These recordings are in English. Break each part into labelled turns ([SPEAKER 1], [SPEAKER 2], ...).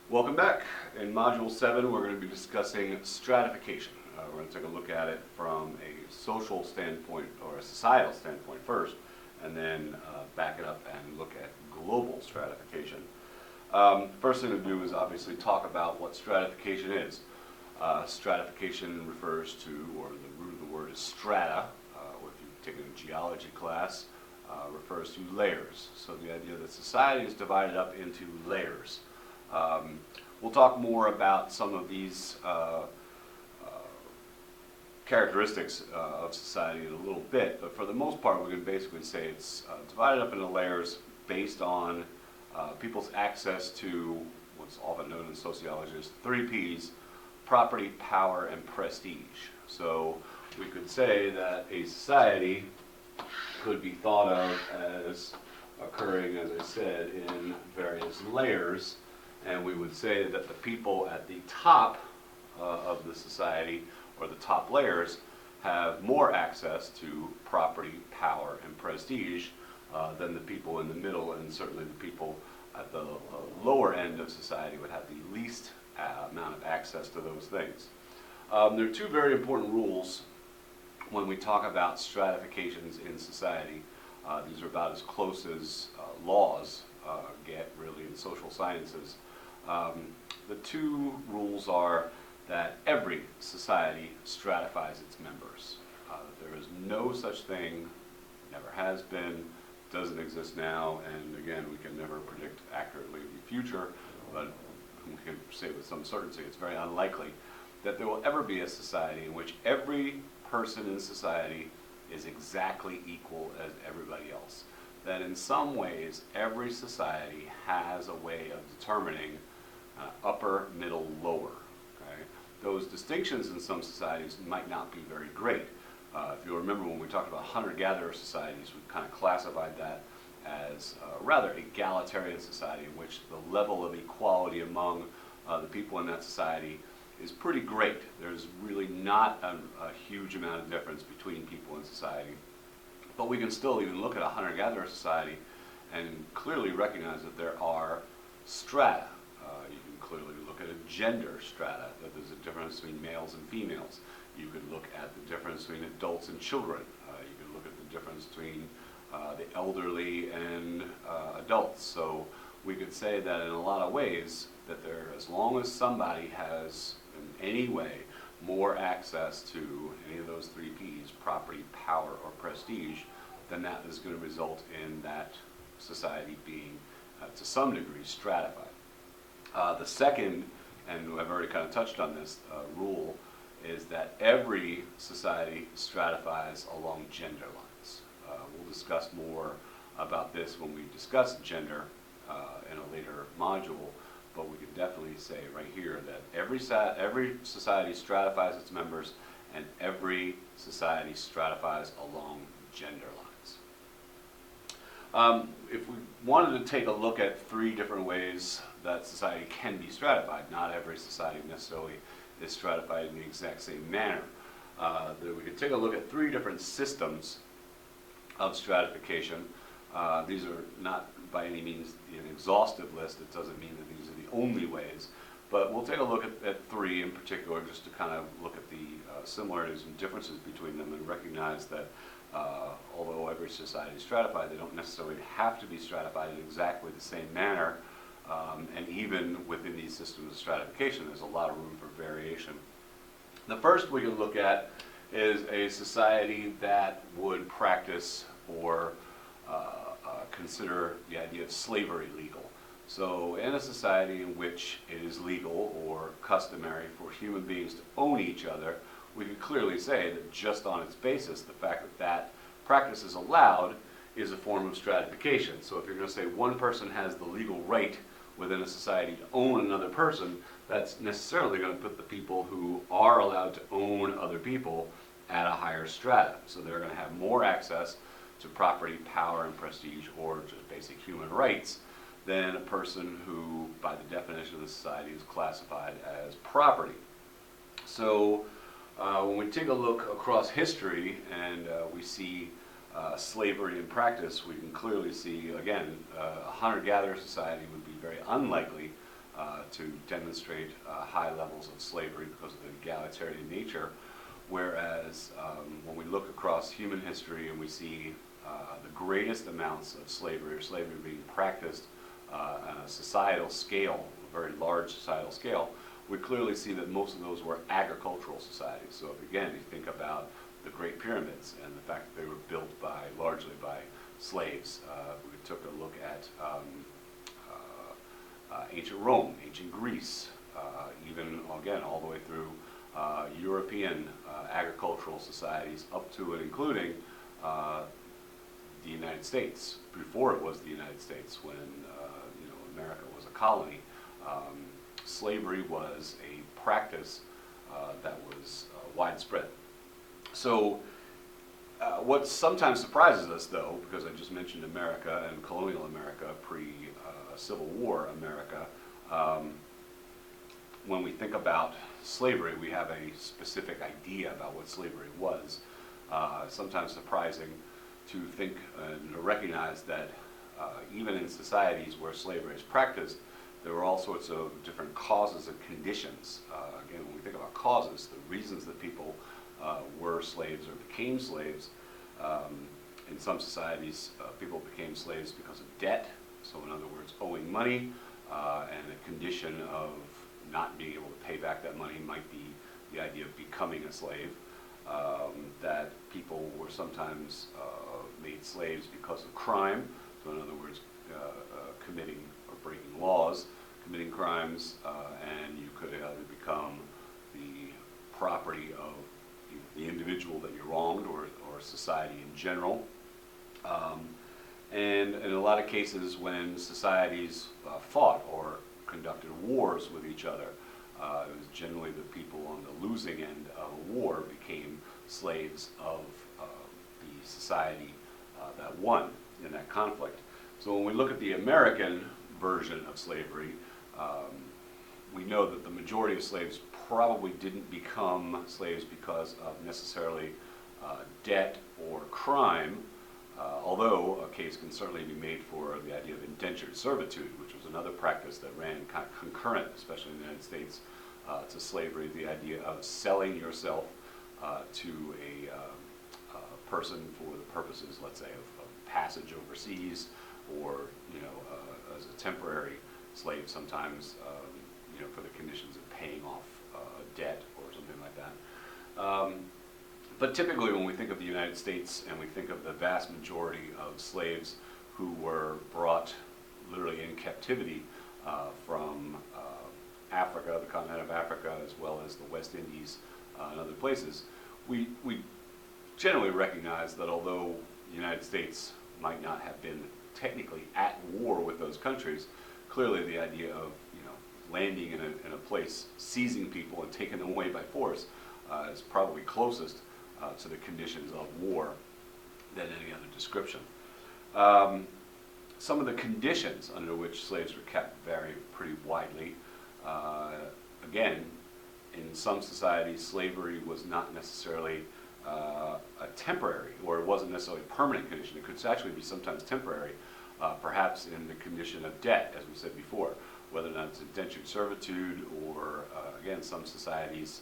[SPEAKER 1] Welcome back. In Module 7, we're going to be discussing stratification. We're going to take a look at it from a social standpoint or a societal standpoint first, and then back it up and look at global stratification. First thing to do is obviously talk about what stratification is. Stratification refers to, or the root of the word is strata, or if you've taken a geology class, refers to layers. So the idea that society is divided up into layers. We'll talk more about some of these characteristics of society in a little bit, but for the most part we can basically say it's divided up into layers based on people's access to what's often known in sociology as 3 Ps: property, power, and prestige. So we could say that a society could be thought of as occurring, as I said, in various layers, and we would say that the people at the top of the society, or the top layers, have more access to property, power, and prestige than the people in the middle, and certainly the people at the lower end of society would have the least amount of access to those things. There are 2 very important rules when we talk about stratifications in society. These are about as close as laws get, really, in social sciences. The 2 rules are that every society stratifies its members. There is no such thing, never has been, doesn't exist now, and again, we can never predict accurately the future, but we can say with some certainty it's very unlikely that there will ever be a society in which every person in society is exactly equal as everybody else. That in some ways, every society has a way of determining upper, middle, lower. Okay? Those distinctions in some societies might not be very great. If you'll remember when we talked about hunter-gatherer societies, we kind of classified that as a rather egalitarian society in which the level of equality among the people in that society is pretty great. There's really not a huge amount of difference between people in society. But we can still even look at a hunter-gatherer society and clearly recognize that there are strata. You can clearly look at a gender strata, that there's a difference between males and females. You could look at the difference between adults and children. You could look at the difference between the elderly and adults. So we could say that in a lot of ways that there, as long as somebody has in any way more access to any of those 3 Ps, property, power, or prestige, then that is going to result in that society being, to some degree, stratified. The second, and I've already kind of touched on this rule, is that every society stratifies along gender lines. We'll discuss more about this when we discuss gender in a later module, but we can definitely say right here that every society stratifies its members, and every society stratifies along gender lines. If we wanted to take a look at 3 different ways that society can be stratified, not every society necessarily is stratified in the exact same manner. We could take a look at 3 different systems of stratification. These are not by any means an exhaustive list. It doesn't mean that these are the only ways, but we'll take a look at 3 in particular, just to kind of look at the similarities and differences between them, and recognize that although every society is stratified, they don't necessarily have to be stratified in exactly the same manner. And even within these systems of stratification, there's a lot of room for variation. The first we can look at is a society that would practice or consider the idea of slavery legal. So in a society in which it is legal or customary for human beings to own each other, we can clearly say that just on its basis, the fact that that practice is allowed is a form of stratification. So if you're going to say one person has the legal right within a society to own another person, that's necessarily going to put the people who are allowed to own other people at a higher strata. So they're going to have more access to property, power, and prestige, or just basic human rights, than a person who, by the definition of the society, is classified as property. So when we take a look across history and we see slavery in practice, we can clearly see, again, a hunter-gatherer society would be very unlikely to demonstrate high levels of slavery because of the egalitarian nature, whereas when we look across human history and we see the greatest amounts of slavery or slavery being practiced on a societal scale, a very large societal scale, we clearly see that most of those were agricultural societies. So if, again, you think about the Great Pyramids and the fact that they were built largely by slaves. We took a look at ancient Rome, ancient Greece, even, again, all the way through European agricultural societies up to and including the United States, before it was the United States, when America was a colony. Slavery was a practice that was widespread. So what sometimes surprises us, though, because I just mentioned America and colonial America, pre-Civil War America, when we think about slavery, we have a specific idea about what slavery was. Sometimes surprising to think and to recognize that even in societies where slavery is practiced, there were all sorts of different causes and conditions. Again, when we think about causes, the reasons that people were slaves or became slaves, in some societies, people became slaves because of debt. So in other words, owing money, and a condition of not being able to pay back that money might be the idea of becoming a slave. That people were sometimes made slaves because of crime. So in other words, committing or breaking laws, committing crimes, and you could either become the property of the individual that you wronged or society in general. And in a lot of cases when societies fought or conducted wars with each other, it was generally the people on the losing end of a war became slaves of the society that won in that conflict. So when we look at the American version of slavery, we know that the majority of slaves probably didn't become slaves because of necessarily debt or crime, although a case can certainly be made for the idea of indentured servitude, which was another practice that ran kind of concurrent, especially in the United States, to slavery, the idea of selling yourself to a person for the purposes, let's say, of passage overseas, or as a temporary slave sometimes, for the conditions of paying off debt or something like that. But typically when we think of the United States and we think of the vast majority of slaves who were brought literally in captivity from Africa, the continent of Africa, as well as the West Indies and other places, we generally recognize that although the United States might not have been technically at war with those countries, clearly the idea of landing in a place, seizing people and taking them away by force is probably closest to the conditions of war than any other description. Some of the conditions under which slaves were kept vary pretty widely. Again, in some societies, slavery was not necessarily a temporary, or it wasn't necessarily a permanent condition. It could actually be sometimes temporary, perhaps in the condition of debt, as we said before, whether or not it's indentured servitude, or again, some societies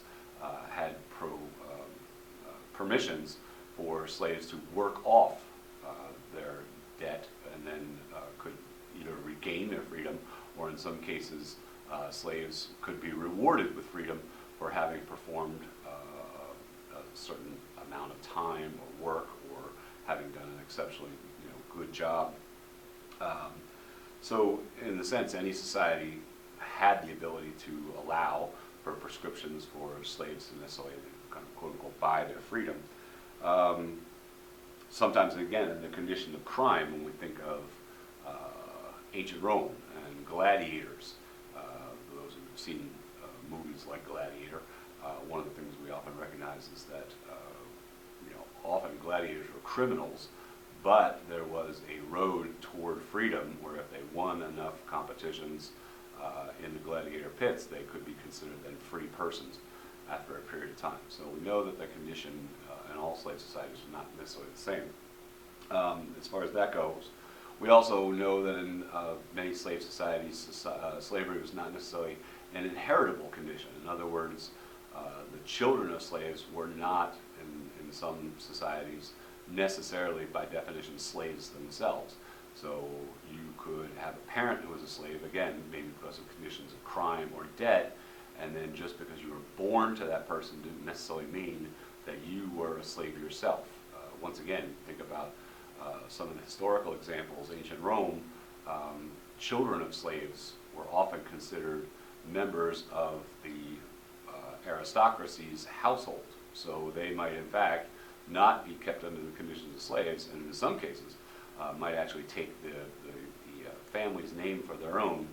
[SPEAKER 1] had permissions for slaves to work off their debt and then could either regain their freedom, or in some cases slaves could be rewarded with freedom for having performed a certain amount of time or work, or having done an exceptionally good job. So in the sense, any society had the ability to allow for prescriptions for slaves to necessarily kind of quote unquote buy their freedom. Sometimes, again, in the condition of crime, when we think of ancient Rome and gladiators, those who've seen movies like Gladiator, one of the things we often recognize is that often gladiators were criminals, but there was a road toward freedom where if they won enough competitions in the gladiator pits, they could be considered then free persons after a period of time. So we know that the condition in all slave societies was not necessarily the same. As far as that goes, We also know that in many slave societies, slavery was not necessarily an inheritable condition. In other words, the children of slaves were not, in some societies, necessarily by definition slaves themselves. So you could have a parent who was a slave, again, maybe because of conditions of crime or debt, and then just because you were born to that person didn't necessarily mean that you were a slave yourself. Once again, think about some of the historical examples. Ancient Rome, children of slaves were often considered members of the aristocracy's household. So they might, in fact, not be kept under the conditions of slaves, and in some cases, might actually take the family's name for their own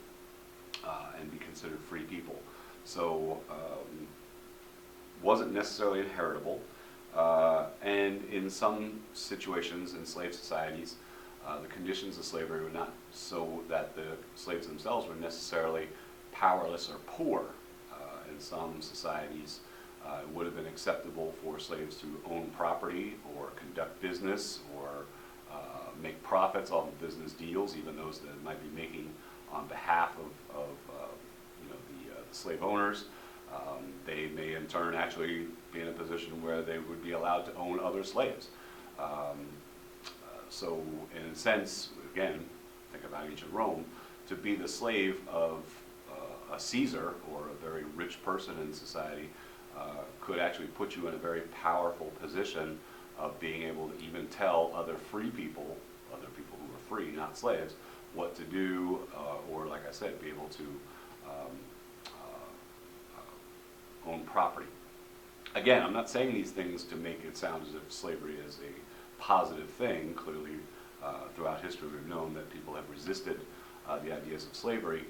[SPEAKER 1] and be considered free people. So wasn't necessarily inheritable, and in some situations in slave societies, the conditions of slavery were not so that the slaves themselves were necessarily powerless or poor. In some societies, it would have been acceptable for slaves to own property or conduct business or make profits off of business deals, even those that might be making on behalf of the slave owners. They may in turn actually be in a position where they would be allowed to own other slaves. So in a sense, again, think about ancient Rome, to be the slave of a Caesar or a very rich person in society could actually put you in a very powerful position of being able to even tell other free people, other people who were free, not slaves, what to do, or like I said, be able to own property. Again, I'm not saying these things to make it sound as if slavery is a positive thing. Clearly, throughout history, we've known that people have resisted the ideas of slavery.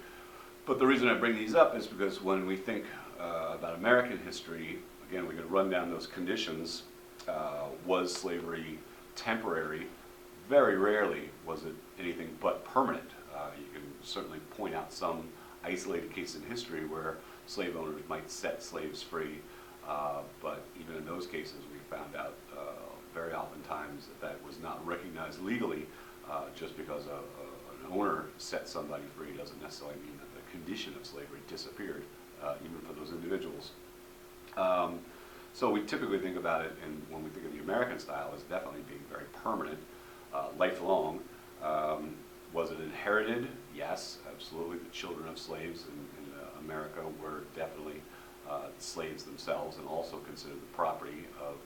[SPEAKER 1] But the reason I bring these up is because when we think about American history, again, we can run down those conditions. Was slavery temporary? Very rarely was it anything but permanent. You can certainly point out some isolated case in history where slave owners might set slaves free, but even in those cases we found out very oftentimes that was not recognized legally. Just because an owner set somebody free doesn't necessarily mean that the condition of slavery disappeared, even for those individuals. So we typically think about it, and when we think of the American style, as definitely being very permanent, lifelong. Was it inherited? Yes, absolutely. The children of slaves in America were definitely slaves themselves and also considered the property of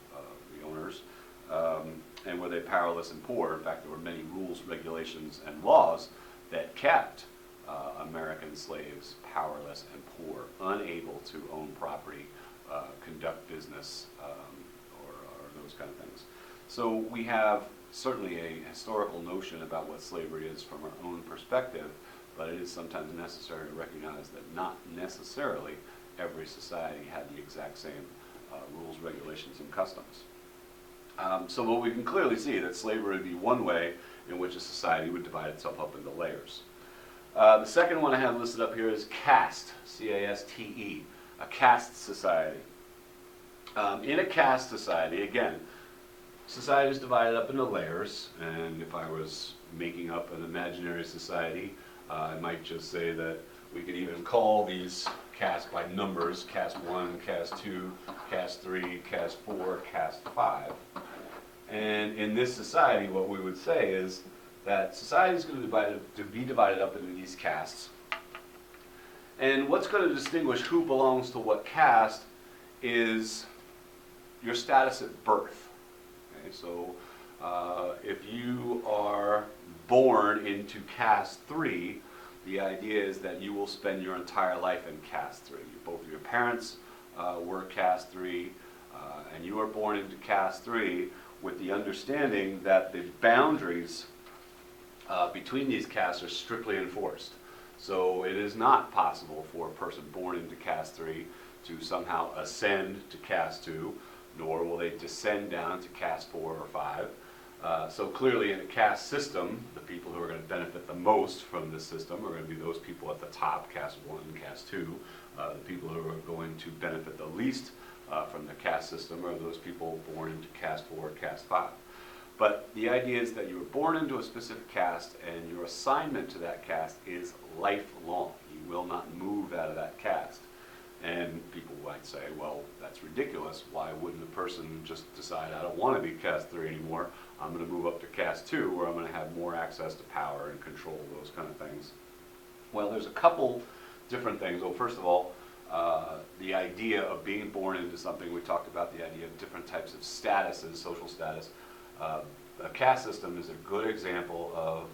[SPEAKER 1] the owners. And were they powerless and poor? In fact, there were many rules, regulations, and laws that kept American slaves powerless and poor, unable to own property, conduct business, or those kind of things. So we have certainly a historical notion about what slavery is from our own perspective, but it is sometimes necessary to recognize that not necessarily every society had the exact same rules, regulations, and customs. So what we can clearly see that slavery would be one way in which a society would divide itself up into layers. The second one I have listed up here is caste, C-A-S-T-E, a caste society. In a caste society, again, society is divided up into layers, and if I was making up an imaginary society, I might just say that we could even call these castes by numbers: caste 1, caste 2, caste 3, caste 4, caste 5. And in this society, what we would say is that society is going to be divided up into these castes. And what's going to distinguish who belongs to what caste is your status at birth. Okay, so if you are born into caste 3, the idea is that you will spend your entire life in caste 3. Both of your parents were caste 3, and you were born into caste 3 with the understanding that the boundaries between these castes are strictly enforced. So it is not possible for a person born into caste 3 to somehow ascend to caste 2, nor will they descend down to caste 4 or 5. So clearly in a caste system, the people who are going to benefit the most from this system are going to be those people at the top, caste 1 and caste 2. The people who are going to benefit the least from the caste system are those people born into caste 4 or caste 5. But the idea is that you were born into a specific caste, and your assignment to that caste is lifelong. You will not move out of that caste. And people might say, well, that's ridiculous. Why wouldn't a person just decide, I don't want to be caste 3 anymore, I'm going to move up to caste 2, where I'm going to have more access to power and control, those kind of things? Well, there's a couple different things. Well, first of all, the idea of being born into something, we talked about the idea of different types of statuses, social status. A caste system is a good example of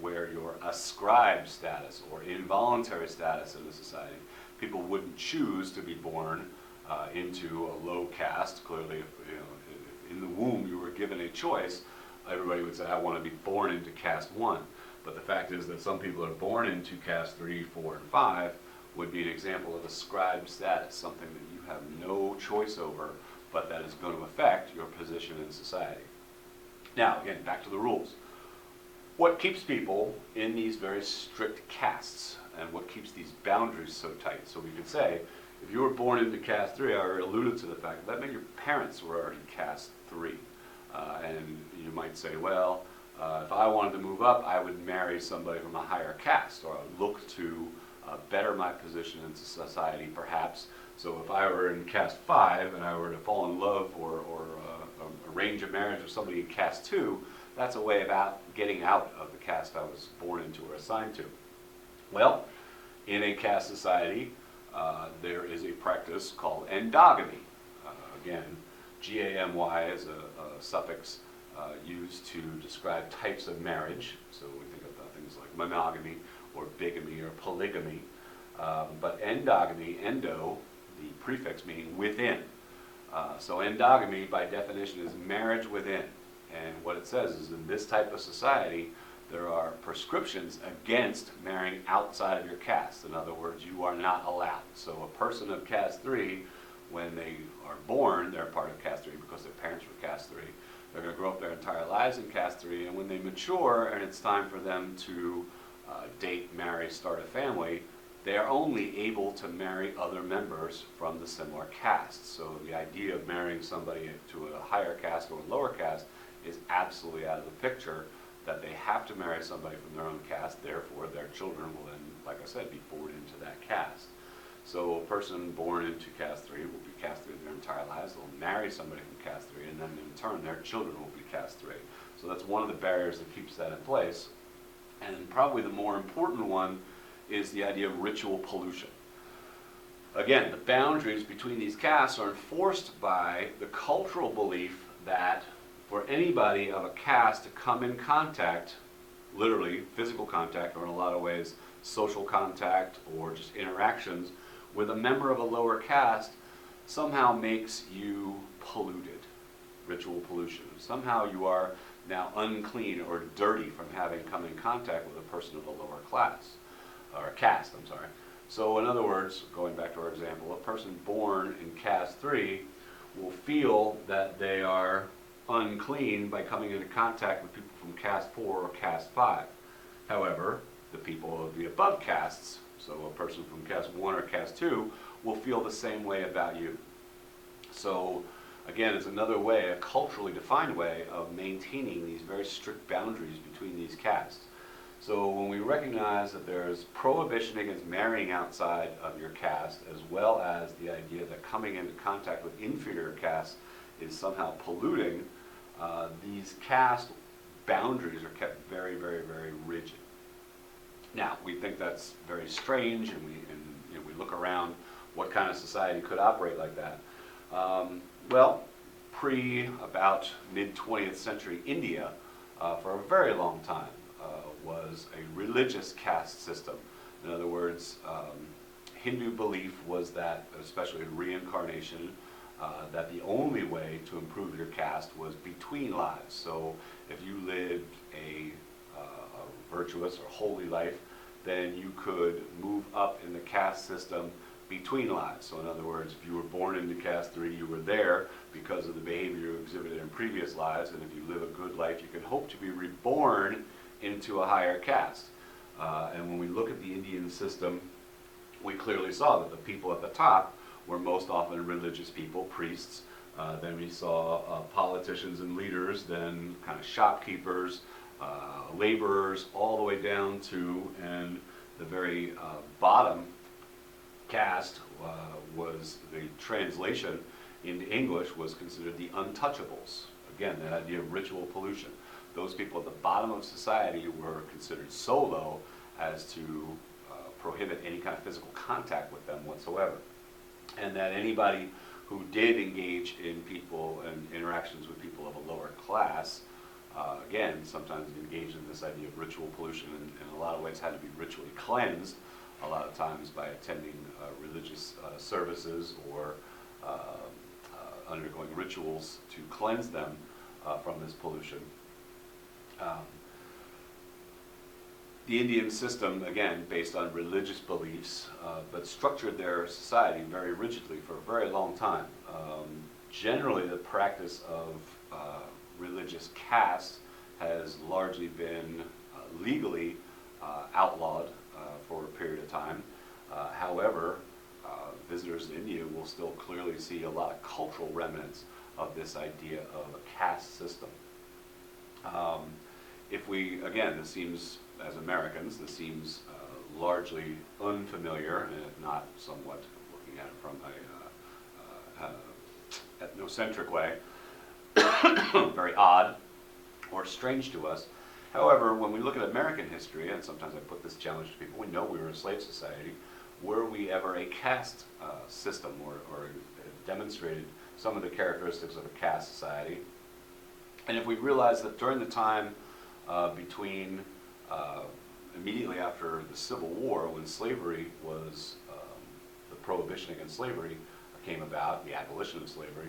[SPEAKER 1] where your ascribed status or involuntary status in a society. People wouldn't choose to be born into a low caste. Clearly, if in the womb you were given a choice, everybody would say, I want to be born into caste 1. But the fact is that some people are born into caste 3, 4, and 5 would be an example of ascribed status, something that you have no choice over, but that is going to affect your position in society. Now, again, back to the rules. What keeps people in these very strict castes, and what keeps these boundaries so tight? So we could say, if you were born into caste 3, I already alluded to the fact that meant your parents were already caste 3. And you might say, well, if I wanted to move up, I would marry somebody from a higher caste, or I would look to better my position in society, perhaps. So if I were in caste 5 and I were to fall in love or arrange a marriage with somebody in caste 2, that's a way of getting out of the caste I was born into or assigned to. Well, in a caste society, there is a practice called endogamy. Again, G-A-M-Y is a suffix used to describe types of marriage. So we think about things like monogamy or bigamy or polygamy. But endogamy, endo, the prefix meaning within. So endogamy, by definition, is marriage within. And what it says is in this type of society, there are prescriptions against marrying outside of your caste. In other words, you are not allowed. So a person of caste 3, when they are born, they're part of caste 3 because their parents were caste 3. They're going to grow up their entire lives in caste 3, and when they mature and it's time for them to date, marry, start a family, they are only able to marry other members from the similar caste. So the idea of marrying somebody to a higher caste or a lower caste is absolutely out of the picture, that they have to marry somebody from their own caste, therefore their children will then, like I said, be born into that caste. So a person born into caste 3 will be caste 3 their entire lives. They'll marry somebody from caste 3, and then in turn their children will be caste 3. So that's one of the barriers that keeps that in place. And probably the more important one is the idea of ritual pollution. Again, the boundaries between these castes are enforced by the cultural belief that for anybody of a caste to come in contact, literally physical contact, or in a lot of ways social contact or just interactions with a member of a lower caste, somehow makes you polluted. Ritual pollution. Somehow you are now unclean or dirty from having come in contact with a person of a lower class, or caste, I'm sorry. So in other words, going back to our example, a person born in caste 3 will feel that they are unclean by coming into contact with people from caste 4 or caste 5. However, the people of the above castes, so a person from caste 1 or caste 2, will feel the same way about you. So again, it's another way, a culturally defined way of maintaining these very strict boundaries between these castes. So when we recognize that there's prohibition against marrying outside of your caste, as well as the idea that coming into contact with inferior castes is somehow polluting, these caste boundaries are kept very, very, very rigid. Now, we think that's very strange, and we look around, what kind of society could operate like that? Well, about mid-20th century India, for a very long time, was a religious caste system. In other words, Hindu belief was that, especially in reincarnation, that the only way to improve your caste was between lives. So if you lived a virtuous or holy life, then you could move up in the caste system between lives. So in other words, if you were born into caste 3, you were there because of the behavior you exhibited in previous lives, and if you live a good life, you can hope to be reborn into a higher caste. And when we look at the Indian system, we clearly saw that the people at the top were most often religious people, priests, Then we saw politicians and leaders, then kind of shopkeepers, laborers, all the way down to, and the very bottom caste was the translation into English was considered the untouchables. Again, that idea of ritual pollution. Those people at the bottom of society were considered so low as to prohibit any kind of physical contact with them whatsoever. And that anybody who did engage in people and interactions with people of a lower class, again, sometimes engaged in this idea of ritual pollution, and in a lot of ways had to be ritually cleansed, a lot of times by attending religious services or undergoing rituals to cleanse them from this pollution. The Indian system, again, based on religious beliefs, but structured their society very rigidly for a very long time. Generally, the practice of religious caste has largely been legally outlawed for a period of time. However, visitors in India will still clearly see a lot of cultural remnants of this idea of a caste system. If we, again, this seems, as Americans, this seems largely unfamiliar, and if not somewhat, looking at it from a ethnocentric way, very odd or strange to us. However, when we look at American history, and sometimes I put this challenge to people, we know we were a slave society. Were we ever a caste system, or demonstrated some of the characteristics of a caste society? And if we realize that during the time between immediately after the Civil War, when slavery was, the prohibition against slavery came about, the abolition of slavery,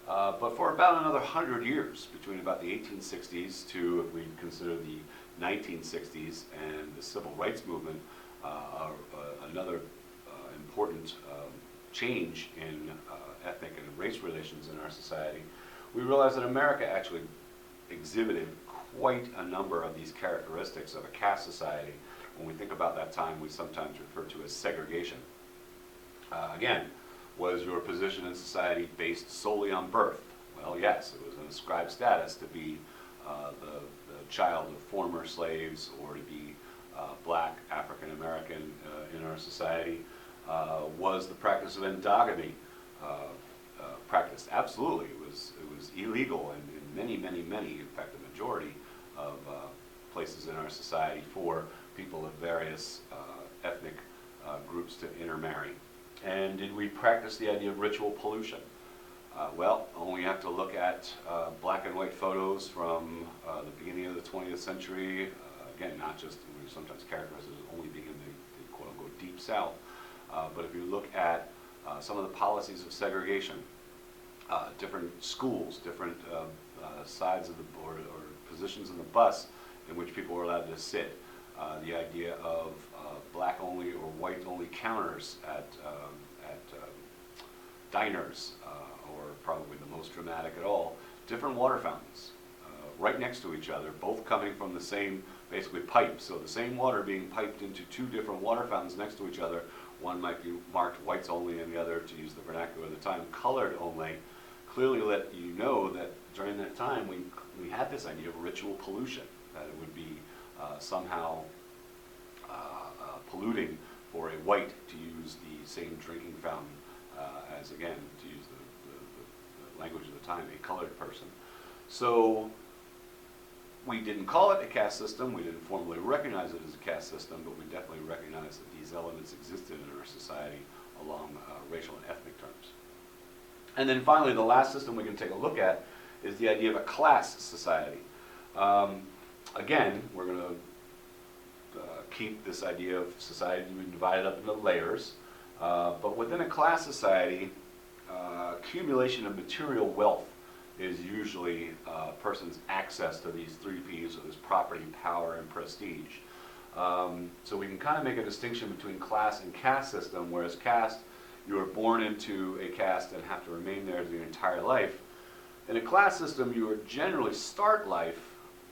[SPEAKER 1] but for about another 100 years, between about the 1860s to, if we consider the 1960s and the Civil Rights Movement, another important change in ethnic and race relations in our society, we realize that America actually exhibited quite a number of these characteristics of a caste society. When we think about that time, we sometimes refer to as segregation. Again, was your position in society based solely on birth? Well, yes, it was an ascribed status to be the child of former slaves, or to be black, African American in our society. Was the practice of endogamy practiced? Absolutely. It was illegal in many, in fact, the majority of places in our society for people of various ethnic groups to intermarry. And did we practice the idea of ritual pollution? Well, only have to look at black and white photos from the beginning of the 20th century. Again, not just, we sometimes characterize it as only being in the quote-unquote deep south, but if you look at some of the policies of segregation, different schools, different sides of the board or positions in the bus in which people were allowed to sit, the idea of black only or white only counters at diners, or probably the most dramatic at all, different water fountains right next to each other, both coming from the same basically pipe. So the same water being piped into two different water fountains next to each other. One might be marked whites only, and the other, to use the vernacular of the time, colored only. Clearly let you know that during that time we had this idea of ritual pollution, that it would be somehow polluting for a white to use the same drinking fountain as, again, to use the language of the time, a colored person. So we didn't call it a caste system, we didn't formally recognize it as a caste system, but we definitely recognized that these elements existed in our society along racial and ethnic terms. And then finally, the last system we can take a look at is the idea of a class society. Again, we're going to keep this idea of society being divided up into layers, but within a class society, accumulation of material wealth is usually a person's access to these three P's, or this property, power, and prestige. So we can kind of make a distinction between class and caste system, whereas caste, you are born into a caste and have to remain there your entire life. In a class system, you would generally start life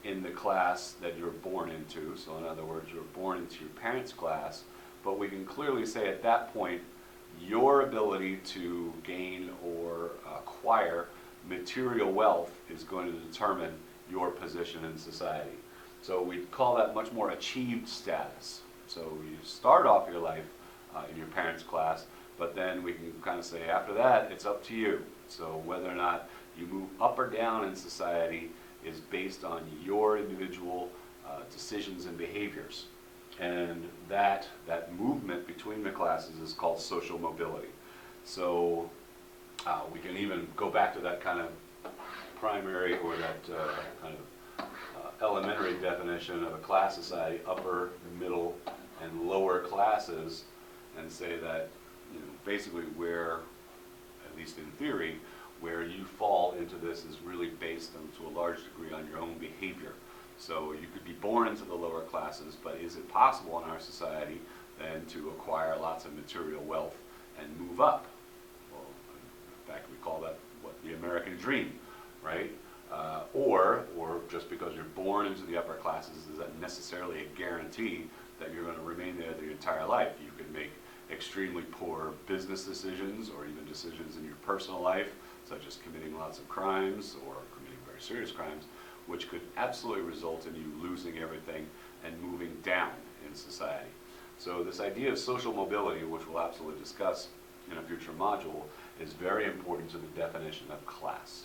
[SPEAKER 1] in the class that you're born into. So in other words, you're born into your parents' class, but we can clearly say at that point, your ability to gain or acquire material wealth is going to determine your position in society. So we call that much more achieved status. So you start off your life in your parents' class, but then we can kind of say after that, it's up to you. So whether or not you move up or down in society is based on your individual decisions and behaviors. And that movement between the classes is called social mobility. So we can even go back to that kind of primary or that kind of elementary definition of a class society, upper, middle, and lower classes, and say that, you know, basically where, at least in theory, where you fall into this is really based on, to a large degree, on your own behavior. So you could be born into the lower classes, but is it possible in our society then to acquire lots of material wealth and move up? Well, in fact, we call that what the American dream, right? Or just because you're born into the upper classes, is that necessarily a guarantee that you're going to remain there the entire life? You could make extremely poor business decisions or even decisions in your personal life, such as committing lots of crimes or committing very serious crimes, which could absolutely result in you losing everything and moving down in society. So this idea of social mobility, which we'll absolutely discuss in a future module, is very important to the definition of class.